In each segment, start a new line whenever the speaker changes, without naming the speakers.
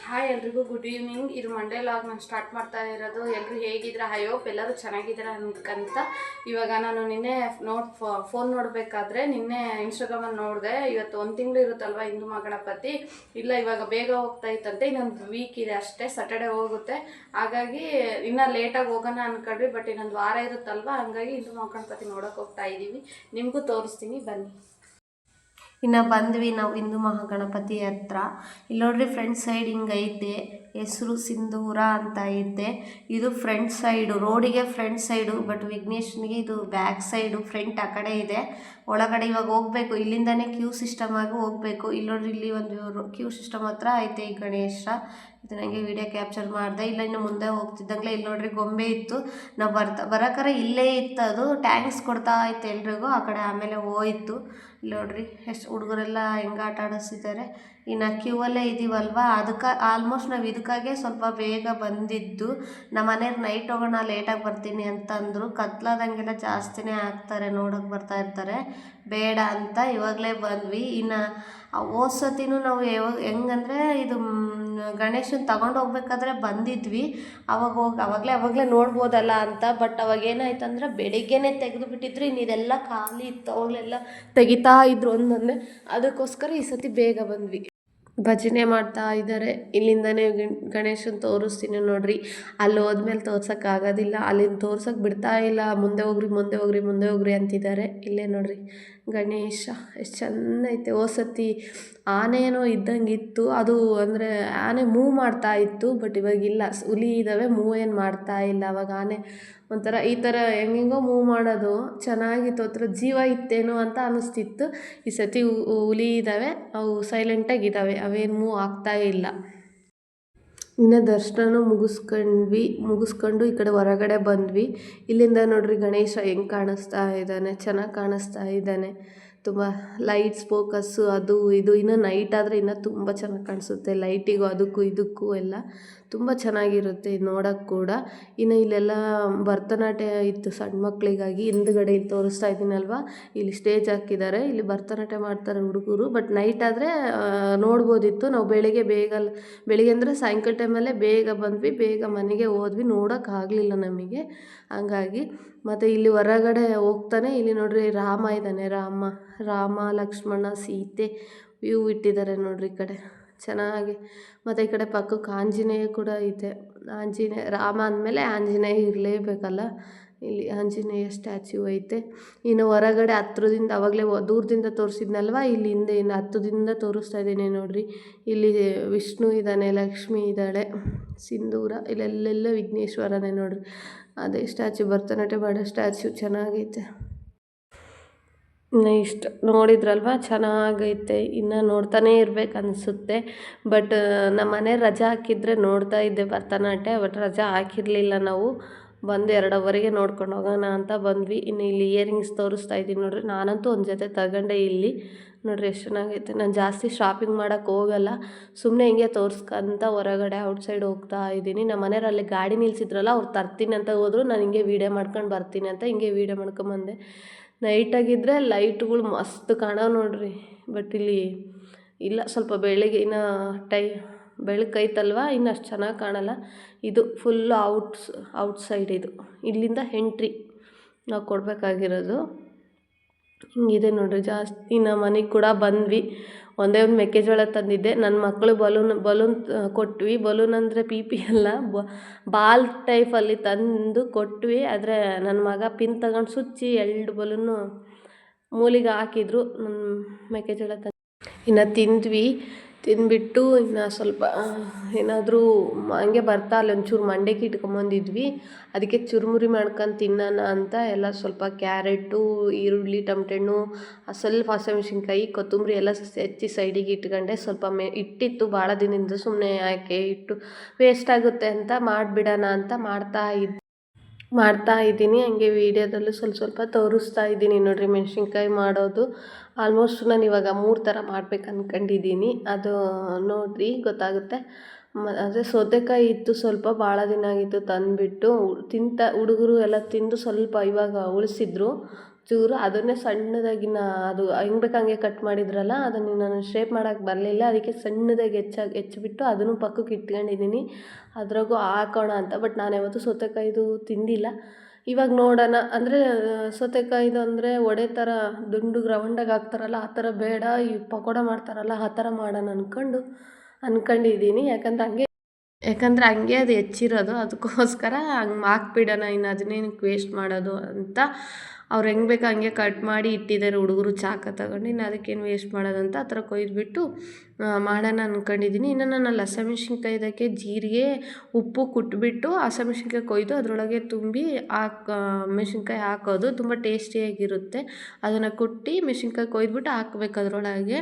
Hi ಎಲ್ರಿಗೂ good evening. ಇದು Monday log ನಾನು ಸ್ಟಾರ್ಟ್ ಮಾಡ್ತಾ ಇರೋದು. ಎಲ್ಲರೂ ಹೇಗಿದ್ರೆ ಐ ಹೋಪ್ ಎಲ್ಲರೂ ಚೆನ್ನಾಗಿದ್ದೀರಾ ಅನ್ಕಂತ. ಇವಾಗ ನಾನು ನಿನ್ನೆ ಫೋನ್ ನೋಡಬೇಕಾದ್ರೆ ನಿನ್ನೆ ಇನ್ಸ್ಟಾಗ್ರಾಮಲ್ಲಿ ನೋಡಿದೆ. ಇವತ್ತು 1 ತಿಂಗಳು ಇರುತ್ತಲ್ವ ಹಿಂದೂ ಮಹಾಗಣಪತಿ. ಇಲ್ಲ ಇವಾಗ ಬೇಗ ಹೋಗ್ತಾ ಇತ್ತಂತೆ, ಇನ್ನೊಂದು ವೀಕ್ ಇದೆ ಅಷ್ಟೇ, ಸ್ಯಾಟರ್ಡೆ ಹೋಗುತ್ತೆ. ಹಾಗಾಗಿ ಇನ್ನೂ ಲೇಟಾಗಿ ಹೋಗೋಣ ಅಂದ್ಕೊಂಡ್ವಿ, ಬಟ್ ಇನ್ನೊಂದು ವಾರ ಇರುತ್ತಲ್ವ, ಹಂಗಾಗಿ ಹಿಂದೂ ಮಹಾಗಣಪತಿ ನೋಡೋಕೆ ಹೋಗ್ತಾ ಇದ್ದೀವಿ. ನಿಮಗೂ ತೋರಿಸ್ತೀನಿ ಬನ್ನಿ.
ಇನ್ನು ಬಂದ್ವಿ ನಾವು ಹಿಂದೂ ಮಹಾಗಣಪತಿ ಹತ್ರ. ಇಲ್ಲಿ ನೋಡ್ರಿ ಫ್ರಂಟ್ ಸೈಡ್ ಹಿಂಗೈತೆ, ಹೆಸರು ಸಿಂಧೂರ ಅಂತ ಐತೆ. ಇದು ಫ್ರಂಟ್ ಸೈಡು, ರೋಡಿಗೆ ಫ್ರಂಟ್ ಸೈಡು, ಬಟ್ ವಿಘ್ನೇಶ್ನಿಗೆ ಇದು ಬ್ಯಾಕ್ ಸೈಡು. ಫ್ರಂಟ್ ಆ ಕಡೆ ಇದೆ, ಒಳಗಡೆ ಇವಾಗ ಹೋಗ್ಬೇಕು. ಇಲ್ಲಿಂದಾನೇ ಕ್ಯೂ ಸಿಸ್ಟಮ್ ಆಗಿ ಹೋಗ್ಬೇಕು. ಇಲ್ಲಿ ನೋಡ್ರಿ, ಇಲ್ಲಿ ಒಂದು ಕ್ಯೂ ಸಿಸ್ಟಮ್ ಹತ್ರ ಐತೆ ಈ ಗಣೇಶ. ಇದು ನನಗೆ ವಿಡಿಯೋ ಕ್ಯಾಪ್ಚರ್ ಮಾಡಿದೆ. ಇಲ್ಲ ಇನ್ನು ಮುಂದೆ ಹೋಗ್ತಿದ್ದಂಗೆ ಇಲ್ಲಿ ನೋಡ್ರಿ ಗೊಂಬೆ ಇತ್ತು. ನಾವು ಬರೋಕರ ಇಲ್ಲೇ ಇತ್ತು. ಅದು ಟ್ಯಾಂಕ್ಸ್ ಕೊಡ್ತಾ ಇತ್ತು ಎಲ್ರಿಗೂ. ಆ ಕಡೆ ಆಮೇಲೆ ಹೋಯ್ತು. ಇಲ್ಲಿ ನೋಡ್ರಿ ಎಷ್ಟು ಹುಡುಗರೆಲ್ಲ ಹೆಂಗೆ ಆಟ ಆಡಿಸ್ತಿದ್ದಾರೆ. ಇನ್ನು ಕ್ಯೂ ಅಲ್ಲೇ ಇದ್ದೀವಲ್ವ, ಅದಕ್ಕೆ ಆಲ್ಮೋಸ್ಟ್ ನಾವು ಇದಕ್ಕಾಗೆ ಸ್ವಲ್ಪ ಬೇಗ ಬಂದಿದ್ದು. ನಮ್ಮ ಮನೆಯವ್ರು ನೈಟ್ ಹೋಗೋಣ ಲೇಟಾಗಿ ಬರ್ತೀನಿ ಅಂತಂದರು. ಕತ್ಲಾದಂಗೆಲ್ಲ ಜಾಸ್ತಿನೇ ಆಗ್ತಾರೆ, ನೋಡೋಕೆ ಬರ್ತಾ ಇರ್ತಾರೆ, ಬೇಡ ಅಂತ ಇವಾಗಲೇ ಬಂದ್ವಿ. ಇನ್ನು ಹೋದ್ಸತಿನೂ ನಾವು ಹೆಂಗಂದರೆ ಇದು ಗಣೇಶನ ತಗೊಂಡು ಹೋಗ್ಬೇಕಾದ್ರೆ ಬಂದಿದ್ವಿ. ಅವಾಗಲೇ ನೋಡ್ಬೋದಲ್ಲ ಅಂತ. ಬಟ್ ಅವಾಗ ಏನಾಯ್ತಂದ್ರೆ ಬೆಳಿಗ್ಗೆನೇ ತೆಗೆದು ಬಿಟ್ಟಿದ್ರು. ಇನ್ನು ಇದೆಲ್ಲ ಖಾಲಿ ಇತ್ತು, ಅವಾಗಲೆಲ್ಲ ತೆಗಿತಾ ಇದ್ರು ಒಂದೊಂದೇ. ಅದಕ್ಕೋಸ್ಕರ ಈ ಸತಿ ಬೇಗ ಬಂದ್ವಿ. ಭಜನೆ ಮಾಡ್ತಾ ಇದ್ದಾರೆ. ಇಲ್ಲಿಂದನೇ ಗಣೇಶನ ತೋರಿಸ್ತೀನಿ ನೋಡ್ರಿ. ಅಲ್ಲಿ ಹೋದ್ಮೇಲೆ ತೋರ್ಸೋಕ್ಕಾಗೋದಿಲ್ಲ, ಅಲ್ಲಿಂದ ತೋರ್ಸೋಕೆ ಬಿಡ್ತಾ ಇಲ್ಲ. ಮುಂದೆ ಹೋಗ್ರಿ ಅಂತಿದ್ದಾರೆ. ಇಲ್ಲೇ ನೋಡ್ರಿ ಗಣೇಶ ಎಷ್ಟು ಚೆಂದ ಐತೆ. ಹೋದ್ಸತಿ ಆನೆ ಏನೋ ಇದ್ದಂಗಿತ್ತು, ಅದು ಅಂದರೆ ಆನೆ ಮೂವ್ ಮಾಡ್ತಾ ಇತ್ತು. ಬಟ್ ಇವಾಗಿಲ್ಲ, ಹುಲಿ ಇದ್ದಾವೆ, ಮೂವ್ ಏನು ಮಾಡ್ತಾ ಇಲ್ಲ. ಅವಾಗ ಆನೆ ಒಂಥರ ಈ ಥರ ಹೆಂಗೆಂಗೋ ಮೂವ್ ಮಾಡೋದು ಚೆನ್ನಾಗಿತ್ತು, ಒಂಥರ ಜೀವ ಇತ್ತೇನೋ ಅಂತ ಅನ್ನಿಸ್ತಿತ್ತು. ಈ ಸತಿ ಹುಲಿ ಇದ್ದಾವೆ, ಅವು ಸೈಲೆಂಟಾಗಿದ್ದಾವೆ, ಅವೇನು ಮೂವ್ ಆಗ್ತಾ ಇಲ್ಲ. ಇನ್ನು ದರ್ಶನ ಮುಗಿಸ್ಕೊಂಡು ಈ ಕಡೆ ಹೊರಗಡೆ ಬಂದ್ವಿ. ಇಲ್ಲಿಂದ ನೋಡ್ರಿ ಗಣೇಶ ಹೆಂಗೆ ಕಾಣಿಸ್ತಾ ಇದ್ದಾನೆ, ಚೆನ್ನಾಗಿ ಕಾಣಿಸ್ತಾ ಇದ್ದಾನೆ. ತುಂಬ ಲೈಟ್ಸ್ ಫೋಕಸ್ಸು ಅದು ಇದು. ಇನ್ನು ನೈಟ್ ಆದರೆ ಇನ್ನೂ ತುಂಬ ಚೆನ್ನಾಗಿ ಕಾಣಿಸುತ್ತೆ. ಲೈಟಿಗೂ ಅದಕ್ಕೂ ಇದಕ್ಕೂ ಎಲ್ಲ ತುಂಬ ಚೆನ್ನಾಗಿರುತ್ತೆ ನೋಡೋಕ್ಕೆ ಕೂಡ. ಇನ್ನು ಇಲ್ಲೆಲ್ಲ ಭರತನಾಟ್ಯ ಇತ್ತು ಸಣ್ಣ ಮಕ್ಕಳಿಗಾಗಿ. ಹಿಂದುಗಡೆ ಇಲ್ಲಿ ತೋರಿಸ್ತಾ ಇದ್ದೀನಲ್ವ, ಇಲ್ಲಿ ಸ್ಟೇಜ್ ಹಾಕಿದ್ದಾರೆ. ಇಲ್ಲಿ ಭರತನಾಟ್ಯ ಮಾಡ್ತಾರೆ ಹುಡುಗರು. ಬಟ್ ನೈಟ್ ಆದರೆ ನೋಡ್ಬೋದಿತ್ತು. ನಾವು ಬೆಳಿಗ್ಗೆ ಅಂದರೆ ಸಾಯಂಕಾಲ ಟೈಮಲ್ಲೇ ಬೇಗ ಬಂದ್ವಿ, ಬೇಗ ಮನೆಗೆ ಹೋದ್ವಿ. ನೋಡೋಕ್ಕಾಗಲಿಲ್ಲ ನಮಗೆ, ಹಂಗಾಗಿ. ಮತ್ತು ಇಲ್ಲಿ ಹೊರಗಡೆ ಹೋಗ್ತಾನೆ ಇಲ್ಲಿ ನೋಡ್ರಿ ರಾಮ ಇದ್ದಾನೆ, ರಾಮ ಲಕ್ಷ್ಮಣ ಸೀತೆ ವ್ಯೂ ಇಟ್ಟಿದ್ದಾರೆ ನೋಡ್ರಿ ಈ ಕಡೆ ಚೆನ್ನಾಗಿ. ಮತ್ತು ಈ ಕಡೆ ಪಕ್ಕಕ್ಕೆ ಆಂಜನೇಯ ಕೂಡ ಐತೆ. ರಾಮ ಅಂದಮೇಲೆ ಆಂಜನೇಯ ಇರಲೇಬೇಕಲ್ಲ. ಇಲ್ಲಿ ಆಂಜನೇಯ ಸ್ಟ್ಯಾಚ್ಯೂ ಐತೆ. ಇನ್ನು ಹೊರಗಡೆ ಹತ್ರದಿಂದ ಆವಾಗಲೇ ದೂರದಿಂದ ತೋರಿಸಿದ್ನಲ್ವ, ಇಲ್ಲಿ ಹಿಂದೆ ಇನ್ನು ಹತ್ತದಿಂದ ತೋರಿಸ್ತಾ ಇದ್ದೀನಿ ನೋಡ್ರಿ. ಇಲ್ಲಿ ವಿಷ್ಣು ಇದ್ದಾನೆ, ಲಕ್ಷ್ಮಿ ಇದ್ದಾಳೆ, ಸಿಂಧೂರ, ಇಲ್ಲೆಲ್ಲ ವಿಘ್ನೇಶ್ವರನೇ ನೋಡ್ರಿ. ಅದೇ ಸ್ಟ್ಯಾಚ್ಯೂ, ಭರತನಾಟ್ಯ ಮಾಡೋ ಸ್ಟ್ಯಾಚ್ಯೂ ಚೆನ್ನಾಗೈತೆ. ಇನ್ನು ಇಷ್ಟು ನೋಡಿದ್ರಲ್ವ, ಚೆನ್ನಾಗೈತೆ. ಇನ್ನು ನೋಡ್ತಾನೇ ಇರ್ಬೇಕು ಅನಿಸುತ್ತೆ. ಬಟ್ ನಮ್ಮ ಮನೆ ರಜಾ ಹಾಕಿದ್ರೆ ನೋಡ್ತಾ ಇದ್ದೆ ಭರತನಾಟ್ಯ. ಬಟ್ ರಜಾ ಹಾಕಿರಲಿಲ್ಲ ನಾವು. ಬಂದು 2 ಅವರಿಗೆ ನೋಡ್ಕೊಂಡು ಹೋಗೋಣ ಅಂತ ಬಂದ್ವಿ. ಇನ್ನು ಇಲ್ಲಿ ಇಯರಿಂಗ್ಸ್ ತೋರಿಸ್ತಾ ಇದ್ದೀನಿ ನೋಡ್ರಿ. ನಾನಂತೂ ಒಂದು ಜೊತೆ ತಗೊಂಡೆ ಇಲ್ಲಿ ನೋಡ್ರಿ, ಎಷ್ಟು ಚೆನ್ನಾಗೈತೆ. ನಾನು ಜಾಸ್ತಿ ಶಾಪಿಂಗ್ ಮಾಡೋಕ್ಕೆ ಹೋಗಲ್ಲ, ಸುಮ್ಮನೆ ಹಿಂಗೆ ತೋರಿಸ್ಕೊಂತ ಹೊರಗಡೆ ಔಟ್ಸೈಡ್ ಹೋಗ್ತಾ ಇದ್ದೀನಿ. ನಮ್ಮ ಮನೆಯವ್ರು ಅಲ್ಲಿ ಗಾಡಿ ನಿಲ್ಸಿದ್ರಲ್ಲ, ಅವ್ರು ತರ್ತೀನಿ ಅಂತ ಹೋದರು. ನಾನು ಹಿಂಗೆ ವೀಡಿಯೋ ಮಾಡ್ಕೊಂಡು ಬರ್ತೀನಿ ಅಂತ ಹಿಂಗೆ ವೀಡಿಯೋ ಮಾಡ್ಕೊಂಬಂದೆ. ನೈಟಾಗಿದ್ದರೆ ಲೈಟ್ಗಳು ಮಸ್ತ್ ಕಾಣೋ ನೋಡ್ರಿ. ಬಟ್ ಇಲ್ಲಿ ಇಲ್ಲ, ಸ್ವಲ್ಪ ಬೆಳಿಗ್ಗೆ ಇನ್ನು ಬೆಳಕೈತಲ್ವ, ಇನ್ನು ಅಷ್ಟು ಚೆನ್ನಾಗಿ ಕಾಣಲ್ಲ. ಇದು ಫುಲ್ಲು ಔಟ್ಸೈಡ್. ಇದು ಇಲ್ಲಿಂದ ಎಂಟ್ರಿ ನಾವು ಕೊಡಬೇಕಾಗಿರೋದು. ಹಿಂಗಿದೆ ನೋಡ್ರಿ. ಜಾಸ್ತಿ ನಮ್ಮ ಮನೆಗೆ ಕೂಡ ಬಂದ್ವಿ. ಒಂದೇ ಒಂದು ಮೆಕ್ಕೆಜೋಳ ತಂದಿದ್ದೆ. ನನ್ನ ಮಕ್ಕಳು ಬಲೂನ್ ಕೊಟ್ವಿ. ಬಲೂನ್ ಅಂದರೆ ಪಿ ಅಲ್ಲ, ಬಾಲ್ ಟೈಪಲ್ಲಿ ತಂದು ಕೊಟ್ವಿ. ಆದರೆ ನನ್ನ ಮಗ ಪಿನ್ ತಗೊಂಡು ಸುಚ್ಚಿ 2 ಬಲೂನು ಮೂಲಿಗೆ ಹಾಕಿದ್ರು. ಮೆಕ್ಕೆಜೋಳ ಇನ್ನು ತಿಂದ್ಬಿಟ್ಟು ಇನ್ನು ಸ್ವಲ್ಪ ಏನಾದರೂ ಹಂಗೆ ಬರ್ತಾ ಅಲ್ಲಿ ಒಂಚೂರು ಮಂಡಕ್ಕಿ ಇಟ್ಕೊಂಬಂದಿದ್ವಿ. ಅದಕ್ಕೆ ಚುರುಮುರಿ ಮಾಡ್ಕೊಂಡು ತಿನ್ನೋಣ ಅಂತ ಎಲ್ಲ ಸ್ವಲ್ಪ ಕ್ಯಾರೆಟು, ಈರುಳ್ಳಿ, ಟೊಮೆಟೊ ಹಣ್ಣು, ಸ್ವಲ್ಪ ಹಸಿಮೆಣ್ಸಿನ್ಕಾಯಿ, ಕೊತ್ತಂಬರಿ ಎಲ್ಲ ಹೆಚ್ಚಿ ಸೈಡಿಗೆ ಇಟ್ಕೊಂಡೆ. ಸ್ವಲ್ಪ ಇಟ್ಟಿತ್ತು ಭಾಳ ದಿನದಿಂದ, ಸುಮ್ಮನೆ ಯಾಕೆ ಇಟ್ಟು ವೇಸ್ಟ್ ಆಗುತ್ತೆ ಅಂತ ಮಾಡಿಬಿಡೋಣ ಅಂತ ಮಾಡ್ತಾ ಇದ್ದೀನಿ. ಹಂಗೆ ವೀಡಿಯೋದಲ್ಲೂ ಸ್ವಲ್ಪ ತೋರಿಸ್ತಾ ಇದ್ದೀನಿ ನೋಡ್ರಿ. ಮೆಣಸಿನ್ಕಾಯಿ ಮಾಡೋದು ಆಲ್ಮೋಸ್ಟ್ ನಾನು ಇವಾಗ 3 ಥರ ಮಾಡ್ಬೇಕು ಅಂದ್ಕೊಂಡಿದ್ದೀನಿ. ಅದು ನೋಡಿರಿ ಗೊತ್ತಾಗುತ್ತೆ. ಅದೇ ಸೌತೆಕಾಯಿ ಇತ್ತು, ಸ್ವಲ್ಪ ಭಾಳ ದಿನ ಆಗಿತ್ತು ತಂದುಬಿಟ್ಟು ಹುಡುಗರು ಎಲ್ಲ ತಿಂದು ಸ್ವಲ್ಪ ಇವಾಗ ಉಳಿಸಿದ್ರು. ಚೂರು ಅದನ್ನೇ ಸಣ್ಣದಾಗಿ ಅದು ಹೆಂಗೆ ಬೇಕು ಹಂಗೆ ಕಟ್ ಮಾಡಿದ್ರಲ್ಲ ಅದನ್ನು ನಾನು ಶೇಪ್ ಮಾಡೋಕ್ಕೆ ಬರಲಿಲ್ಲ, ಅದಕ್ಕೆ ಸಣ್ಣದಾಗಿ ಹೆಚ್ಚಿಬಿಟ್ಟು ಅದನ್ನು ಪಕ್ಕಕ್ಕೆ ಇಟ್ಕೊಂಡಿದ್ದೀನಿ ಅದ್ರಾಗೂ ಹಾಕೋಣ ಅಂತ. ಬಟ್ ನಾನು ಯಾವತ್ತೂ ಸೌತೆಕಾಯಿದು ತಿಂದಿಲ್ಲ. ಇವಾಗ ನೋಡೋಣ ಅಂದರೆ ಸೌತೆಕಾಯಿದು ಅಂದರೆ ಒಡೆ ಥರ ದುಂಡು ರೌಂಡಾಗಿ ಹಾಕ್ತಾರಲ್ಲ ಆ ಥರ ಬೇಡ, ಈ ಪಕೋಡ ಮಾಡ್ತಾರಲ್ಲ ಆ ಥರ ಮಾಡೋಣ ಅಂದ್ಕೊಂಡಿದ್ದೀನಿ. ಯಾಕಂದರೆ ಹಂಗೆ ಅದು ಹೆಚ್ಚಿರೋದು, ಅದಕ್ಕೋಸ್ಕರ ಹಂಗೆ ಹಾಕ್ಬಿಡೋಣ, ಇನ್ನು ಅದನ್ನೇನಕ್ಕೆ ವೇಸ್ಟ್ ಮಾಡೋದು ಅಂತ. ಅವ್ರು ಹೆಂಗೆ ಬೇಕು ಹಂಗೆ ಕಟ್ ಮಾಡಿ ಇಟ್ಟಿದ್ದಾರೆ ಹುಡುಗರು ಚಾಕ ತಗೊಂಡು, ಇನ್ನು ಅದಕ್ಕೇನು ವೇಸ್ಟ್ ಮಾಡೋದಂತ ಆ ಥರ ಕೊಯ್ದುಬಿಟ್ಟು ಮಾಡೋಣ ಅಂದ್ಕೊಂಡಿದ್ದೀನಿ. ಇನ್ನು ನಾನು ಅಲ್ಲಿ ಹಸಿಮೆಣ್ಸಿನ್ಕಾಯಿ ಇದಕ್ಕೆ ಜೀರಿಗೆ ಉಪ್ಪು ಕುಟ್ಬಿಟ್ಟು ಹಸಿಮೆಣ್ಸಿನ್ಕಾಯಿ ಕೊಯ್ದು ಅದರೊಳಗೆ ತುಂಬಿ ಮೆಣ್ಸಿನ್ಕಾಯಿ ಹಾಕೋದು ತುಂಬ ಟೇಸ್ಟಿಯಾಗಿರುತ್ತೆ. ಅದನ್ನು ಕುಟ್ಟಿ ಮೆಣ್ಸಿನ್ಕಾಯಿ ಕೊಯ್ದುಬಿಟ್ಟು ಹಾಕ್ಬೇಕು ಅದರೊಳಗೆ.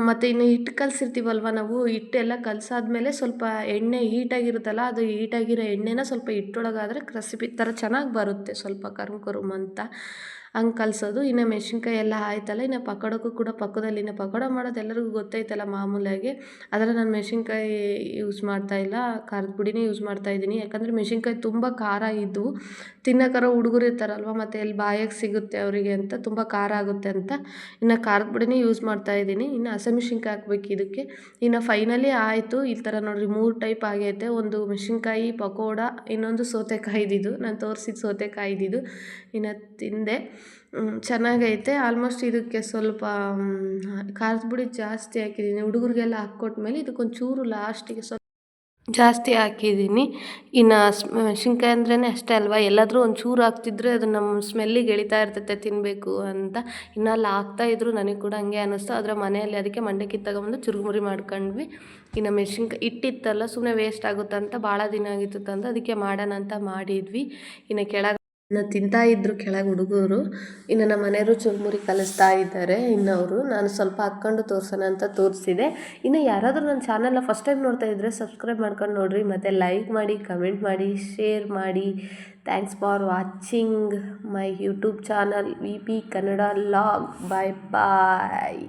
ಮತ್ತು ಇನ್ನು ಹಿಟ್ಟು ಕಲಸಿರ್ತೀವಲ್ವ ನಾವು, ಹಿಟ್ಟೆಲ್ಲ ಕಲಸಾದ್ಮೇಲೆ ಸ್ವಲ್ಪ ಎಣ್ಣೆ ಹೀಟಾಗಿರುತ್ತಲ್ಲ, ಅದು ಹೀಟಾಗಿರೋ ಎಣ್ಣೆನ ಸ್ವಲ್ಪ ಹಿಟ್ಟೊಳಗಾದರೆ ರೆಸಿಪಿ ಥರ ಚೆನ್ನಾಗಿ ಬರುತ್ತೆ, ಸ್ವಲ್ಪ ಕರುಮ್ ಅಂತ ಹಂಗೆ ಕಲಸೋದು. ಇನ್ನು ಮೆಣ್ಸಿನ್ಕಾಯಿ ಎಲ್ಲ ಆಯ್ತಲ್ಲ, ಇನ್ನು ಪಕೋಡಕ್ಕೂ ಕೂಡ ಪಕ್ಕದಲ್ಲಿ ಇನ್ನು ಪಕೋಡ ಮಾಡೋದು ಎಲ್ಲರಿಗೂ ಗೊತ್ತೈತಲ್ಲ ಮಾಮೂಲಾಗಿ. ಆದರೆ ನಾನು ಮೆಣ್ಸಿನ್ಕಾಯಿ ಯೂಸ್ ಮಾಡ್ತಾಯಿಲ್ಲ, ಖಾರದ ಪುಡಿನೇ ಯೂಸ್ ಮಾಡ್ತಾಯಿದ್ದೀನಿ. ಯಾಕಂದರೆ ಮೆಣ್ಸಿನ್ಕಾಯಿ ತುಂಬ ಖಾರ ಇದ್ದವು, ತಿನ್ನೋಕ್ಕಾರ ಹುಡುಗರು ಇರ್ತಾರಲ್ವ, ಮತ್ತು ಎಲ್ಲಿ ಬಾಯಾಗಿ ಸಿಗುತ್ತೆ ಅವರಿಗೆ ಅಂತ ತುಂಬ ಖಾರ ಆಗುತ್ತೆ ಅಂತ ಇನ್ನು ಖಾರದ ಪುಡಿನೇ ಯೂಸ್ ಮಾಡ್ತಾಯಿದ್ದೀನಿ. ಇನ್ನು ಹಸಿಮೆಣ್ಸಿನ್ಕಾಯಿ ಹಾಕ್ಬೇಕು ಇದಕ್ಕೆ. ಇನ್ನು ಫೈನಲಿ ಆಯಿತು, ಈ ಥರ ನೋಡಿರಿ 3 ಟೈಪ್ ಆಗೈತೆ. ಒಂದು ಮೆಣ್ಸಿನ್ಕಾಯಿ ಪಕೋಡ, ಇನ್ನೊಂದು ಸೌತೆಕಾಯಿದಿದ್ದು ನಾನು ತೋರಿಸಿದ ಸೌತೆಕಾಯಿದಿದ್ದು ಇನ್ನು ತಿಂದೆ. ಚೆನ್ನಾಗೈತೆ. ಆಲ್ಮೋಸ್ಟ್ ಇದಕ್ಕೆ ಸ್ವಲ್ಪ ಖಾರದ ಪುಡಿ ಜಾಸ್ತಿ ಹಾಕಿದ್ದೀನಿ, ಹುಡುಗರಿಗೆಲ್ಲ ಹಾಕ್ಕೊಟ್ಮೇಲೆ ಇದಕ್ಕೊಂಚೂರು ಲಾಸ್ಟಿಗೆ ಸ್ವಲ್ಪ ಜಾಸ್ತಿ ಹಾಕಿದ್ದೀನಿ. ಇನ್ನು ಮೆಣ್ಸಿನ್ಕಾಯಿ ಅಂದ್ರೇ ಅಷ್ಟೇ ಅಲ್ವಾ, ಎಲ್ಲಾದರೂ ಒಂಚೂರು ಹಾಕ್ತಿದ್ರೆ ಅದು ನಮ್ಮ ಸ್ಮೆಲ್ಲಿಗೆ ಎಳಿತಾ ಇರ್ತೈತೆ ತಿನ್ನಬೇಕು ಅಂತ. ಇನ್ನು ಅಲ್ಲಿ ಹಾಕ್ತಾಯಿದ್ರು, ನನಗೆ ಕೂಡ ಹಂಗೆ ಅನ್ನಿಸ್ತು. ಆದರೆ ಮನೆಯಲ್ಲಿ ಅದಕ್ಕೆ ಮಂಡಕ್ಕಿ ತಗೊಂಬಂದು ಚುರುಮುರಿ ಮಾಡ್ಕೊಂಡ್ವಿ. ಇನ್ನು ಮೆಣ್ಸಿನ್ಕಾಯಿ ಇಟ್ಟಿತ್ತಲ್ಲ ಸುಮ್ಮನೆ ವೇಸ್ಟ್ ಆಗುತ್ತಂತ, ಭಾಳ ದಿನ ಆಗಿತ್ತು ಅಂತ ಅದಕ್ಕೆ ಮಾಡೋಣ ಅಂತ ಮಾಡಿದ್ವಿ. ಇನ್ನು ಕೆಳಗೆ ತಿಂತಾ ಇದ್ರು ಕೆಳಗೆ ಹುಡುಗರು, ಇನ್ನು ನಮ್ಮ ಮನೆಯವರು ಚುರುಮುರಿ ಕಲಿಸ್ತಾ ಇದ್ದಾರೆ. ಇನ್ನವರು ನಾನು ಸ್ವಲ್ಪ ಹಾಕ್ಕೊಂಡು ತೋರಿಸೋಣ ಅಂತ ತೋರಿಸಿದೆ. ಇನ್ನು ಯಾರಾದರೂ ನನ್ನ ಚಾನಲ್ನ ಫಸ್ಟ್ ಟೈಮ್ ನೋಡ್ತಾ ಇದ್ದರೆ ಸಬ್ಸ್ಕ್ರೈಬ್ ಮಾಡ್ಕೊಂಡು ನೋಡಿರಿ, ಮತ್ತು ಲೈಕ್ ಮಾಡಿ, ಕಮೆಂಟ್ ಮಾಡಿ, ಶೇರ್ ಮಾಡಿ. Thanks for watching my YouTube channel VP Kannada log. Bye bye.